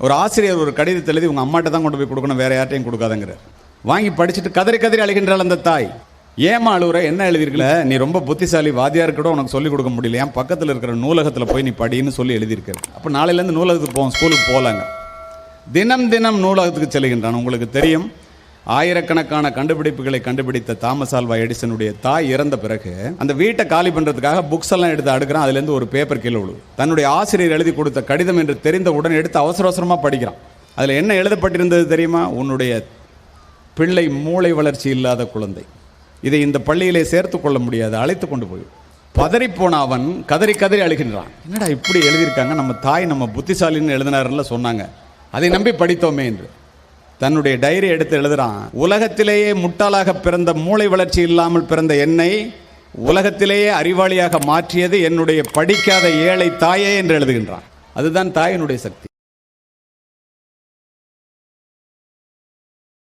ஒரு ஆசிரியர் ஒரு கடிதத்தை எழுதி உங்கள் அம்மாட்ட தான் கொண்டு போய் கொடுக்கணும், வேற யார்ட்டையும் கொடுக்காதங்கிறார். வாங்கி படிச்சுட்டு கதறி கதறி அழுகின்றாள் அந்த தாய். ஏமா அழுகுற, என்ன எழுதியிருக்கல, நீ ரொம்ப புத்திசாலி, வாத்தியார் கூட உனக்கு சொல்லிக் கொடுக்க முடியல, ஏன் பக்கத்தில் இருக்கிற நூலகத்தில் போய் நீ படின்னு சொல்லி எழுதியிருக்காரு. அப்போ நாளையிலேருந்து நூலகத்துக்கு போவோம், ஸ்கூலுக்கு போகலாங்க. தினம் தினம் நூலகத்துக்கு செல்கின்றான். உங்களுக்கு தெரியும், ஆயிரக்கணக்கான கண்டுபிடிப்புகளை கண்டுபிடித்த தாமஸ் ஆல்வா எடிசனுடைய தாய் இறந்த பிறகு அந்த வீட்டை காலி பண்ணுறதுக்காக புக்ஸ் எல்லாம் எடுத்து அடுக்கிறான். அதுலேருந்து ஒரு பேப்பர் கீழே விழுது. தன்னுடைய ஆசிரியர் எழுதி கொடுத்த கடிதம் என்று தெரிந்த உடனே எடுத்து அவசர அவசரமாக படிக்கிறான். அதில் என்ன எழுதப்பட்டிருந்தது தெரியுமா? உன்னுடைய பிள்ளை மூளை வளர்ச்சி இல்லாத குழந்தை, இதை இந்த பள்ளியிலே சேர்த்து கொள்ள முடியாது, அழைத்து கொண்டு போய். பதறிப்போன அவன் கதறி கதறி அழுகின்றான். என்னடா இப்படி எழுதியிருக்காங்க, நம்ம தாய் நம்ம புத்திசாலின்னு எழுதினாருன்னு சொன்னாங்க, அதை நம்பி படித்தோமே என்று தன்னுடைய டைரி எடுத்து எழுதுறான். உலகத்திலேயே முட்டாளாக பிறந்த, மூளை வளர்ச்சி இல்லாமல் பிறந்த என்னை உலகத்திலேயே அறிவாளியாக மாற்றியது என்னுடைய படிக்காத ஏழை தாயே என்று எழுதுகின்றான். அதுதான் தாயினுடைய சக்தி.